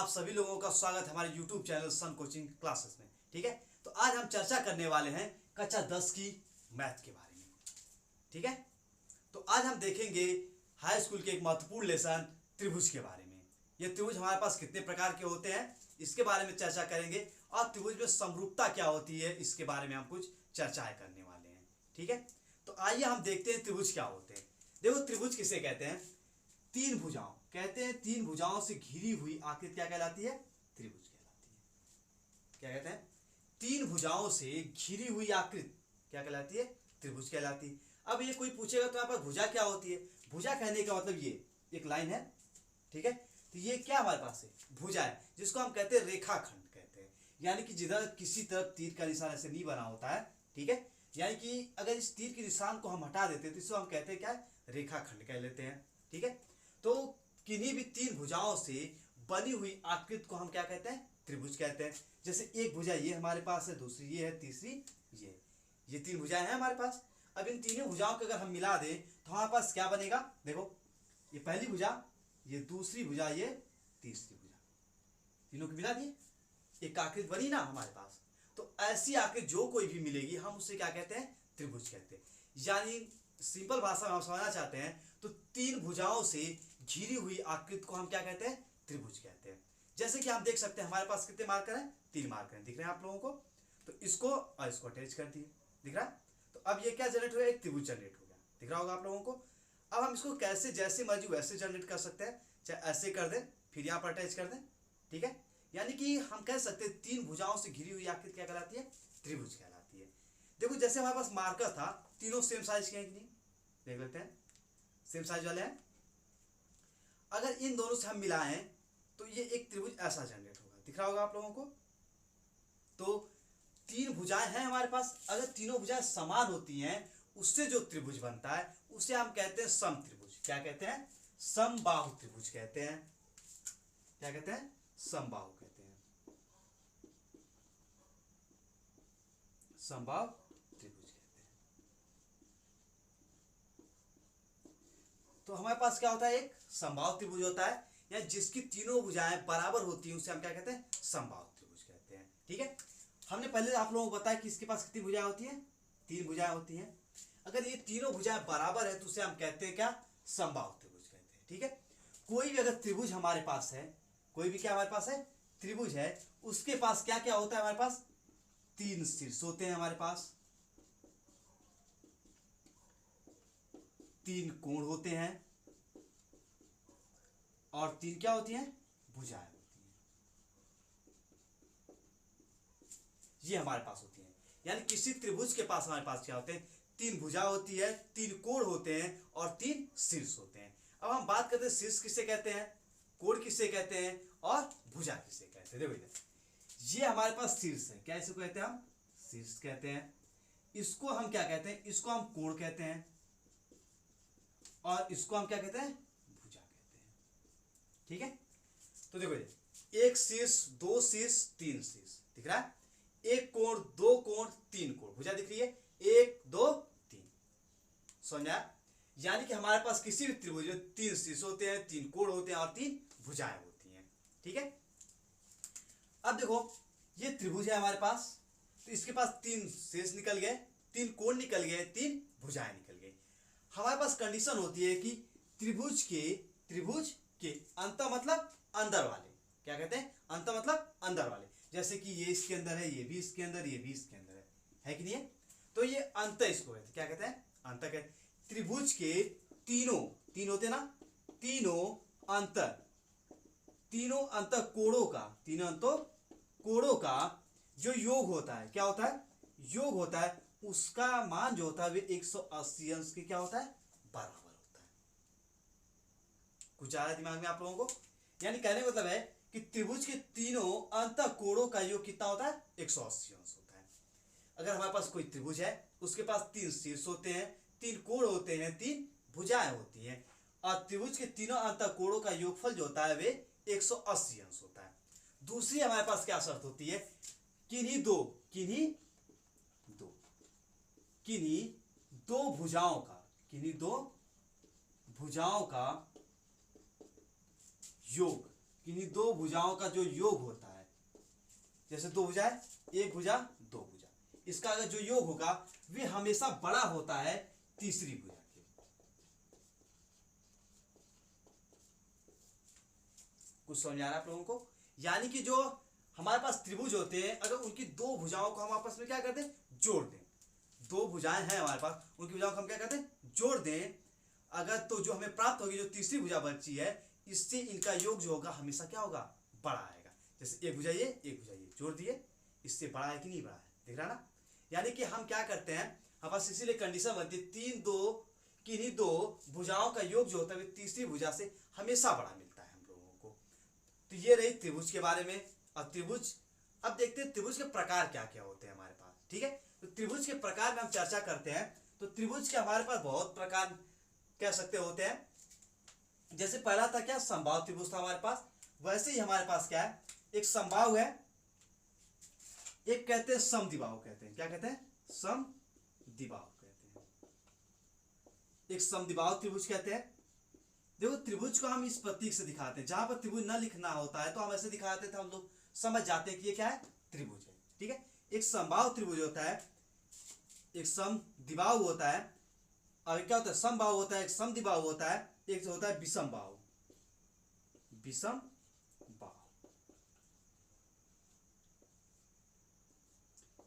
आप सभी लोगों का स्वागत है हमारे YouTube चैनल सन कोचिंग क्लासेस में। ठीक है, तो आज हम चर्चा करने वाले हैं कक्षा 10 की मैथ के बारे में। ठीक है, तो आज हम देखेंगे हाई स्कूल के एक महत्वपूर्ण लेसन त्रिभुज के बारे में। ये त्रिभुज हमारे पास कितने प्रकार के होते हैं इसके बारे में चर्चा करेंगे, और त्रिभुज में समरूपता क्या होती है इसके बारे में हम कुछ चर्चाएं करने वाले हैं। ठीक है, तो आइए हम देखते हैं त्रिभुज क्या होते हैं। देखो, त्रिभुज किसे कहते हैं? तीन भुजाओं कहते हैं। तीन भुजाओं से घिरी हुई आकृति क्या कहलाती है? त्रिभुज कहलाती है। क्या कहते हैं? तीन भुजाओं से घिरी हुई आकृति क्या कहलाती है? त्रिभुज कहलाती है। अब ये कोई पूछेगा तो यहाँ पर भुजा क्या होती है? भुजा कहने का मतलब ये एक लाइन है। ठीक है, तो ये क्या हमारे पास है? भुजा है, जिसको हम कहते हैं रेखाखंड कहते हैं। यानी कि जिधर किसी तरफ तीर का निशान ऐसे नहीं बना होता है। ठीक है, यानी कि अगर इस तीर के निशान को हम हटा देते हैं तो इसको हम कहते हैं क्या? रेखाखंड कह लेते हैं। ठीक है, तो किन्हीं भी तीन भुजाओं से बनी हुई आकृति को हम क्या कहते हैं? त्रिभुज कहते हैं। जैसे एक भुजा ये हमारे पास है, दूसरी ये है, तीसरी ये तीन भुजाएं हैं हमारे पास। अब इन तीनों भुजाओं को अगर हम मिला दें तो हमारे पास क्या बनेगा? देखो, ये पहली भुजा, ये दूसरी भुजा, ये तीसरी भुजा, तीनों को मिला दिए, एक आकृति बनी ना हमारे पास। तो ऐसी आकृति जो कोई भी मिलेगी हम उसे क्या कहते हैं? त्रिभुज कहते हैं। यानी सिंपल भाषा में हम समझना चाहते हैं तो तीन भुजाओं से घिरी हुई आकृति को हम क्या कहते हैं? त्रिभुज कहते हैं। जैसे कि आप देख सकते हैं हमारे पास कितने मार्कर हैं? 3 मार्कर हैं। दिख रहे हैं आप लोगों को? तो इसको और इसको अटैच कर दिए, दिख रहा है? तो अब ये क्या जनरेट हो गया? एक त्रिभुज जनरेट हो गया। दिख रहा होगा आप लोगों को? अब हम इसको कैसे, जैसे मर्जी वैसे जनरेट कर सकते हैं। चाहे ऐसे कर दें फिर यहाँ पर अटैच कर दें। ठीक है, यानी कि हम कह सकते हैं तीन भुजाओं से घिरी हुई आकृति क्या कहलाती है? त्रिभुज कहलाती है। देखो, जैसे हमारे पास मार्कर था, तीनों सेम साइज के हैं कि नहीं? देख लेते हैं, सेम साइज वाले हैं। अगर इन दोनों से हम मिलाएं तो ये एक त्रिभुज ऐसा जनरेट होगा। दिख रहा होगा आप लोगों को? तो तीन भुजाएं हैं हमारे पास। अगर तीनों भुजाएं समान होती हैं उससे जो त्रिभुज बनता है उसे हम कहते हैं समत्रिभुज। क्या कहते हैं? समबाहु त्रिभुज कहते हैं। क्या कहते हैं? समबाहु कहते हैं। समबाहु त्रिभुज कहते हैं। तो हमारे पास क्या होता है? एक समबाहु त्रिभुज होता है, या जिसकी तीनों भुजाएं बराबर होती हैं उसे हम क्या कहते हैं? समबाहु त्रिभुज कहते हैं। ठीक है, हमने पहले आप लोगों को बताया कि इसके पास कितनी भुजाएं होती हैं? 3 भुजाएं होती हैं। अगर ये तीनों भुजाएं बराबर है तो उसे हम कहते हैं क्या? समबाहु त्रिभुज कहते हैं। ठीक है, कोई भी अगर त्रिभुज हमारे पास है, कोई भी क्या हमारे पास है? त्रिभुज है, उसके पास क्या क्या होता है? हमारे पास 3 शीर्ष होते हैं, हमारे पास 3 कोण होते हैं, और 3 क्या होती हैं? भुजाएं होती हैं। ये हमारे पास होती हैं। यानी किसी त्रिभुज के पास हमारे पास क्या होते हैं? 3 भुजा होती है, 3 कोण होते हैं, और 3 शीर्ष होते हैं। अब हम बात करते हैं शीर्ष किसे कहते हैं, कोण किसे कहते हैं, और भुजा किसे कहते हैं। देखो इधर, ये हमारे पास शीर्ष है। क्या इसको कहते हैं? हम शीर्ष कहते हैं। इसको हम क्या कहते हैं? इसको हम कोण कहते हैं, और इसको हम क्या कहते हैं? भुजा कहते हैं। ठीक है, तो देखो एक शीर्ष, 2 शीर्ष, 3 शीर्ष, दिख रहा है? एक कोण, 2 कोण, 3 कोण, भुजा दिख रही है। 1 2 3, समझा? यानी कि हमारे पास किसी भी त्रिभुज में 3 शीर्ष होते हैं, 3 कोण होते हैं, और 3 भुजाएं होती हैं। ठीक है, अब देखो ये त्रिभुज है हमारे पास, तो इसके पास 3 शीर्ष निकल गए, 3 कोण निकल गए, 3 भुजाएं निकल गई। हमारे पास कंडीशन होती है कि त्रिभुज के अंत मतलब अंदर वाले, क्या कहते हैं? अंत मतलब अंदर वाले। जैसे कि ये इसके अंदर है, ये भी इसके अंदर, ये भी इसके अंदर है कि नहीं है? तो ये अंत इसको कहते हैं। क्या कहते हैं? अंत कहते हैं। त्रिभुज के तीन होते ना, तीनों अंत कोणों का जो योग होता है, क्या होता है? योग होता है। उसका मान जो होता है वे 180 अंश के क्या होता है? बराबर होता है। कुछ आ रहा है दिमाग में आप लोगों को? यानी कहने का मतलब है कि त्रिभुज के तीनों अंत कोणों का योग कितना होता है? 180 अंश होता है। अगर हमारे पास कोई त्रिभुज है, उसके पास 3 शीर्ष होते हैं, 3 कोण होते हैं, 3 भुजाएं होती हैं, और त्रिभुज के तीनों अंत कोणों का योगफल जो होता है वे 180 अंश होता है। दूसरी हमारे पास क्या शर्त होती है? किन्हीं दो भुजाओं का योग किन्हीं दो भुजाओं का जो योग होता है, जैसे दो भुजा है, एक भुजा दो भुजा, इसका अगर जो योग होगा वे हमेशा बड़ा होता है तीसरी भुजा के। कुछ समझ आ रहा है आप लोगों को? यानी कि जो हमारे पास त्रिभुज होते हैं, अगर उनकी दो भुजाओं को हम आपस में क्या करते हैं, जोड़ दें, दो भुजाएं हैं हमारे पास, उनकी भुजाओं को हम क्या करते हैं, जोड़ दें, अगर तो जो हमें प्राप्त होगी जो तीसरी भुजा बची है, इससे इनका योग जो होगा हमेशा क्या होगा, बड़ा आएगा। जैसे एक भुजा ये, एक भुजा ये, जोड़ दिए, इससे बड़ा है कि नहीं बड़ा है, दिख रहा ना? यानी कि हम क्या करते हैं, हमारे पास इसीलिए कंडीशन बनती है तीन दो, किन्हीं दो भुजाओं का योग जो होता है तीसरी भुजा से हमेशा बड़ा मिलता है हम लोगों को। तो ये रही त्रिभुज के बारे में। अब त्रिभुज, अब देखते हैं त्रिभुज के प्रकार क्या क्या होते हैं हमारे पास, ठीक है? तो त्रिभुज के प्रकार में हम चर्चा करते हैं। तो त्रिभुज के हमारे पास बहुत प्रकार कह सकते होते हैं। जैसे पहला था क्या, समबाहु त्रिभुज था हमारे पास। वैसे ही हमारे पास क्या है, एक समबाहु है, एक कहते हैं समद्विबाहु कहते हैं। क्या कहते हैं? समद्विबाहु कहते हैं। एक समद्विबाहु त्रिभुज कहते हैं। देखो त्रिभुज को हम इस प्रतीक से दिखाते हैं, जहां पर त्रिभुज न लिखना होता है तो हम ऐसे दिखाते थे, हम लोग समझ जाते हैं कि ये क्या है, त्रिभुज है, ठीक है? एक समबाहु त्रिभुज होता है, एक समद्विबाहु होता है, और क्या होता है, समबाहु होता है, एक समद्विबाहु होता है, एक जो होता है विषमबाहु। विषमबाहु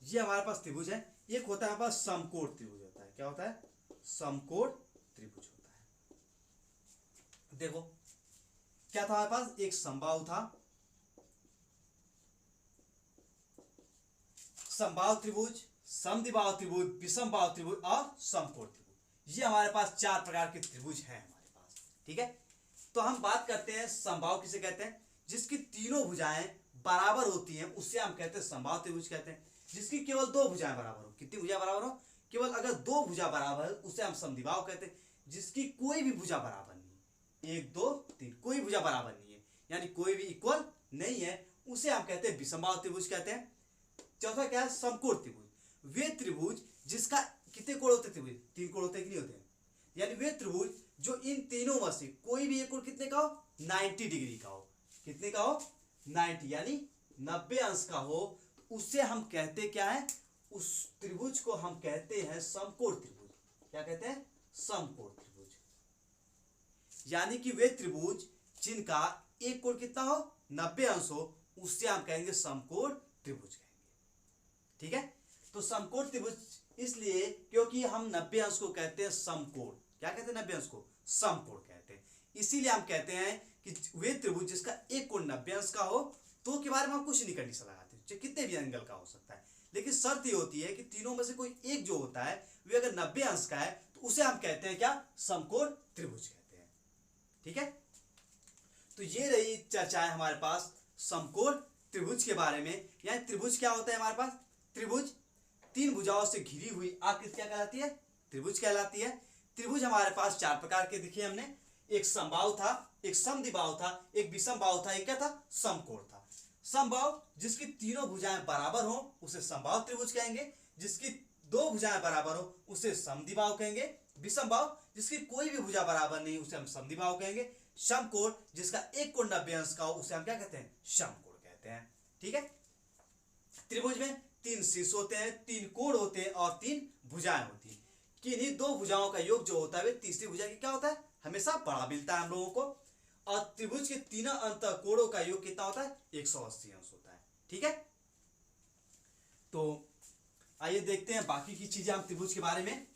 ये हमारे पास त्रिभुज है। एक होता है हमारे पास समकोण त्रिभुज होता है। क्या होता है? समकोण त्रिभुज होता है। देखो क्या था हमारे पास, एक समबाहु था, समबाहु त्रिभुज, समद्विबाहु त्रिभुज, विषमबाहु त्रिभुज और समकोण त्रिभुज। ये हमारे पास चार प्रकार के त्रिभुज हैं हमारे पास, ठीक है? तो हम बात करते हैं समबाहु किसे कहते हैं, जिसकी तीनों भुजाएं बराबर होती हैं, उससे हम कहते हैं समबाहु त्रिभुज कहते हैं। जिसकी केवल दो भुजाएं बराबर हो, कितनी भुजा बराबर हो, केवल अगर दो भुजा बराबर है उसे हम समद्विबाहु कहते हैं। जिसकी कोई भी भुजा बराबर नहीं, एक दो तीन, कोई भुजा बराबर नहीं है, यानी कोई भी इक्वल नहीं है, उसे हम कहते हैं विषमबाहु त्रिभुज कहते हैं। चौथा क्या है, समकोण त्रिभुज। वे त्रिभुज जिसका कितने कोण होते, त्रिभुज तीन कोण होते कि नहीं होते, यानी वे त्रिभुज जो इन तीनों में से कोई भी एक कोण कितने का हो, 90 डिग्री का हो। कितने का हो? 90, यानी 90 अंश का हो, तो उससे हम कहते क्या है, उस त्रिभुज को हम कहते हैं समकोण त्रिभुज। क्या कहते हैं? समकोण त्रिभुज। यानी कि वे त्रिभुज जिनका एक कोण कितना हो, 90 अंश हो, उससे हम कहेंगे समकोण त्रिभुज कहेंगे, ठीक है? तो समकोण त्रिभुज इसलिए क्योंकि हम 90 अंश को कहते हैं समकोण। क्या कहते हैं? 90 अंश को समकोण कहते हैं। इसीलिए हम कहते हैं कि वे त्रिभुज जिसका एक कोण 90 अंश का हो, तो के बारे में हम कुछ नहीं कंडीशन लगाते, चाहे कितने भी एंगल का हो सकता है, लेकिन शर्त ये होती है कि तीनों में से कोई एक जो होता है वे अगर 90 अंश का है तो उसे हम कहते हैं क्या, समकोण त्रिभुज कहते हैं, ठीक है? तो ये रही चर्चाएं हमारे पास समकोण त्रिभुज के बारे में। यानी त्रिभुज क्या होता है हमारे पास, त्रिभुज तीन भुजाओं से घिरी हुई आकृति क्या कहलाती है, त्रिभुज कहलाती है। त्रिभुज हमारे पास चार प्रकार के दिखे हमने, एक समबाहु था, एक समद्विबाहु था, एक विषमबाहु था, एक क्या था, समकोण था। समबाहु जिसकी तीनों भुजाएं बराबर हो उसे समबाहु त्रिभुज कहेंगे, जिसकी दो भुजाएं बराबर हो उसे समद्विबाहु कहेंगे। विषमबाहु जिसकी कोई भी भुजा बराबर नहीं उसे हम समद्विबाहु कहेंगे। समकोण जिसका एक कोण 90 अंश का हो उसे हम क्या कहते हैं, समकोण कहते हैं, ठीक है? त्रिभुज में तीन शीर्ष होते हैं, तीन कोण होते हैं और तीन भुजाएं होती हैं। किन्हीं दो भुजाओं का योग जो होता है वे तीसरी भुजा की क्या होता है, हमेशा बड़ा मिलता है हम लोगों को। और त्रिभुज के तीनों अंत कोणों का योग कितना होता है, 180 अंश होता है, ठीक है? तो आइए देखते हैं बाकी की चीजें हम त्रिभुज के बारे में।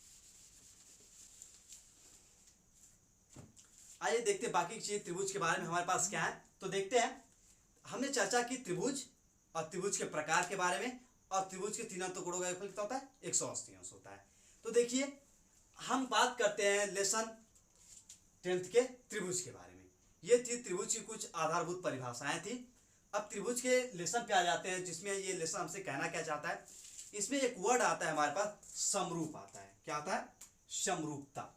आइए देखते हैं बाकी की चीजें त्रिभुज के बारे में हमारे पास क्या है। तो देखते हैं, हमने चर्चा की त्रिभुज और त्रिभुज के प्रकार के बारे में, और त्रिभुज के तीन अंत कोणों का योगफल कितना होता है, 180 अंश होता है। तो देखिए हम बात करते हैं लेसन 10th के त्रिभुज के बारे में। ये थी त्रिभुज की कुछ आधारभूत परिभाषाएं थी। अब त्रिभुज के लेसन पे आ जाते हैं, जिसमें ये लेसन हमसे कहना क्या चाहता है। इसमें एक वर्ड आता है हमारे पास, समरूप आता है। क्या आता है, समरूपता।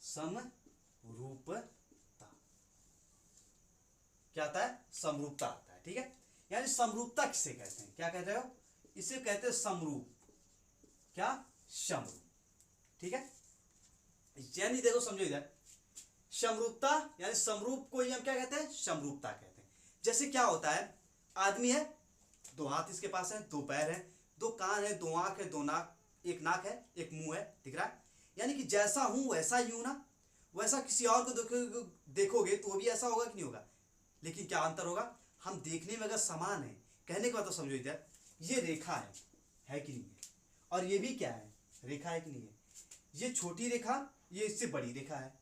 समरूपता क्या आता है, समरूपता आता है, ठीक है? यानी समरूपता किसे कहते हैं, क्या कहते हो, इसे कहते हैं समरूप। क्या, समरूप, ठीक है? यानी देखो समझो इधर, समरूपता यानी समरूप को ही हम क्या कहते हैं, समरूपता कहते हैं। जैसे क्या होता है, आदमी है, दो हाथ इसके पास है, दो पैर है, दो कान है, दो आंख है, दो नाक, एक नाक है, एक मुंह है, दिख रहा है। यानी कि जैसा हूं वैसा ही हूं ना, वैसा किसी और को देखोगे तो वो भी ऐसा होगा कि नहीं होगा। लेकिन क्या अंतर होगा, हम देखने में अगर समान है, कहने के बाद तो समझो इधर, ये रेखा है कि नहीं है, और ये भी क्या है, रेखा है कि नहीं है। ये छोटी रेखा, ये इससे बड़ी रेखा है,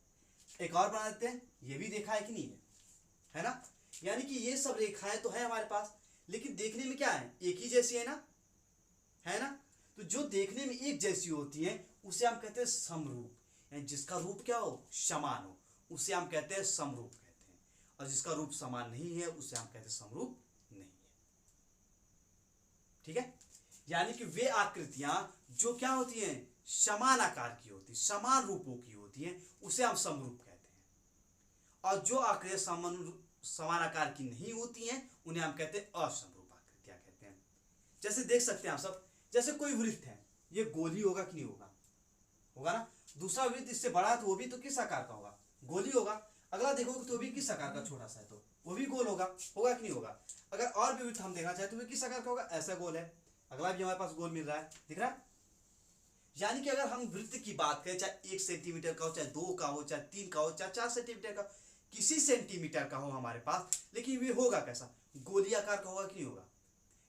एक और बना देते हैं, ये भी रेखा है कि नहीं है ना। यानी कि ये सब रेखाएं तो है हमारे पास, लेकिन देखने में क्या है, एक ही जैसी है ना। तो जो देखने में एक जैसी होती है उसे हम कहते हैं समरूप, यानी जिसका रूप क्या हो, समान हो, उसे हम कहते हैं समरूप कहते हैं। और जिसका रूप समान नहीं है उसे हम कहते हैं समरूप नहीं है। ठीक है, यानी कि वे आकृतियां जो क्या होती हैं, समान आकार की होती, समान रूपों की होती हैं, उसे हम समरूप कहते हैं। और जो आकृतियां समान आकार की नहीं होती हैं उन्हें हम कहते हैं असमरूप आकृतियां कहते हैं। जैसे देख सकते हैं आप सब, जैसे कोई वृत्त है, ये गोल ही होगा कि नहीं होगा, होगा ना। दूसरा वृत्त इससे बड़ा है तो वो भी तो किस आकार का होगा, गोल ही होगा। अगला देखोगे तो भी किस आकार का, छोटा सा है तो वो भी गोल होगा कि नहीं होगा। अगर और भी वृत्त हम देखना चाहे तो वो किस आकार का होगा, ऐसा गोल है। अगला भी हमारे पास गोल मिल रहा है, दिख रहा है। यानी कि अगर हम वृत्त की बात करें, चाहे 1 सेंटीमीटर का हो, चाहे 2 का हो, चाहे 3 का हो, चाहे 4 सेंटीमीटर का, किसी सेंटीमीटर का हो हमारे पास, लेकिन ये होगा कैसा, गोली आकार का होगा कि नहीं होगा।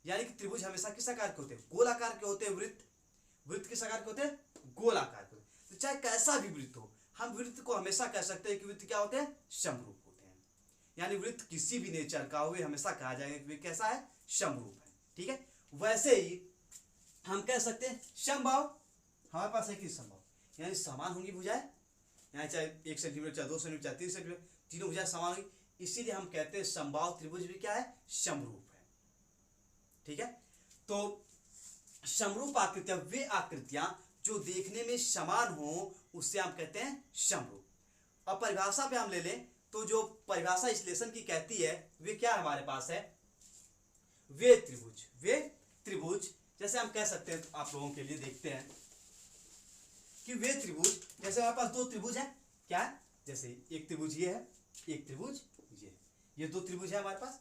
यानी कि त्रिभुज हमेशा किस आकार के होते हैं, गोल आकार के होते हैं। वृत्त किस आकार के होते हैं, गोल आकार के होते हैं। तो चाहे कैसा भी वृत्त हो, हम वृत्त को हमेशा कह सकते हैं कि वृत्त क्या होते हैं, समरूप होते हैं। यानी वृत्त किसी भी नेचर का हो, हमेशा कहा जाएगा कि कैसा है, समरूप है। ठीक है, वैसे ही हम कह सकते हैं समबाहु, हमारे पास है कि समबाहु, यानी समान होंगी भुजाएं, यानी चाहे 1 सेंटीमीटर, चाहे 2 सेंटीमीटर, चाहे 3 सेंटीमीटर, तीनों भुजाएं समान होंगी, इसीलिए हम कहते हैं समबाहु त्रिभुज भी क्या है, समरूप है। ठीक है, तो समरूप आकृतियां वे आकृतियां जो देखने में समान हो, उससे हम कहते हैं समरूप। अब परिभाषा पे हम ले लें तो जो परिभाषा इस लेसन की कहती है वे क्या हमारे पास है, वे त्रिभुज जैसे हम कह सकते हैं, तो आप लोगों के लिए देखते हैं कि वे त्रिभुज, जैसे हमारे पास 2 त्रिभुज है, क्या है, जैसे एक त्रिभुज ये है, एक त्रिभुज ये 2 त्रिभुज है हमारे पास।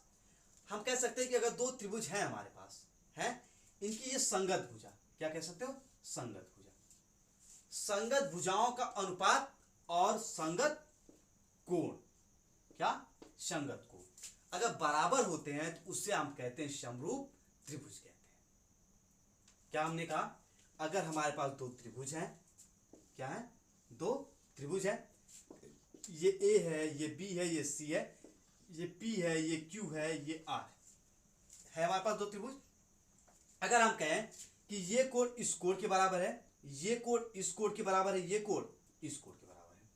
हम कह सकते हैं कि अगर 2 त्रिभुज हैं हमारे पास है, इनकी ये संगत भुजा, क्या कह सकते हो, संगत भुजा। संगत भुजाओं का अनुपात और संगत कोण, क्या, संगत कोण अगर बराबर होते हैं तो उससे हम कहते हैं समरूप त्रिभुज कहते हैं। क्या हमने कहा, अगर हमारे पास 2 त्रिभुज हैं, क्या है, 2 त्रिभुज है, ये ए है, ये बी है, ये सी है, ये पी है, ये क्यू है, ये आर है हमारे पास 2 त्रिभुज। अगर हम कहें कि ये कोण इस कोण के बराबर है, ये कोण इस कोण के बराबर है, ये कोण इस कोण के बराबर है,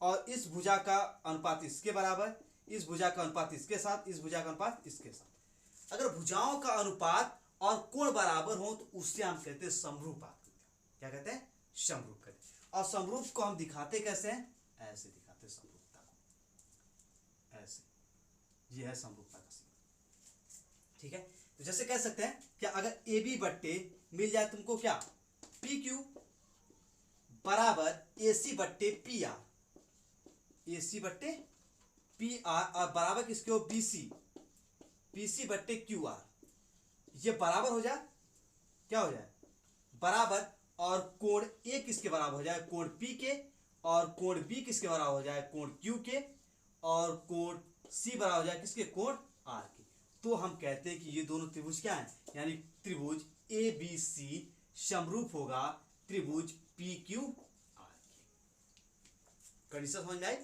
और इस भुजा का अनुपात इसके बराबर, इस भुजा का अनुपात इसके साथ, इस भुजा का अनुपात इसके साथ, अगर भुजाओं का अनुपात और कोण बराबर हो तो उससे हम कहते हैं समरूप आकृतियां। क्या कहते हैं, समरूप कहते हैं। और समरूप को हम दिखाते कैसे हैं, ऐसे दिखाते समरूपता को, ऐसे, ये है समरूपता का सिंबल। ठीक है, तो जैसे कह सकते हैं कि अगर ए बी बट्टे मिल जाए तुमको, क्या, पी क्यू बराबर ए सी बट्टे पी आर, ए सी बट्टे पी आर, और बराबर किसके हो, बी सी, पी सी बट्टे क्यू आर, ये बराबर हो जाए, क्या हो जाए, बराबर, और कोण ए किसके बराबर हो जाए, कोण पी के, और कोण बी किसके बराबर हो जाए, कोण क्यू के, और कोण सी बराबर हो जाए किसके, कोण आर के। तो हम कहते हैं कि ये दोनों त्रिभुज क्या है, यानी त्रिभुज ए बी सी समरूप होगा त्रिभुज पी क्यू आर के। कंडीशन समझ में आई।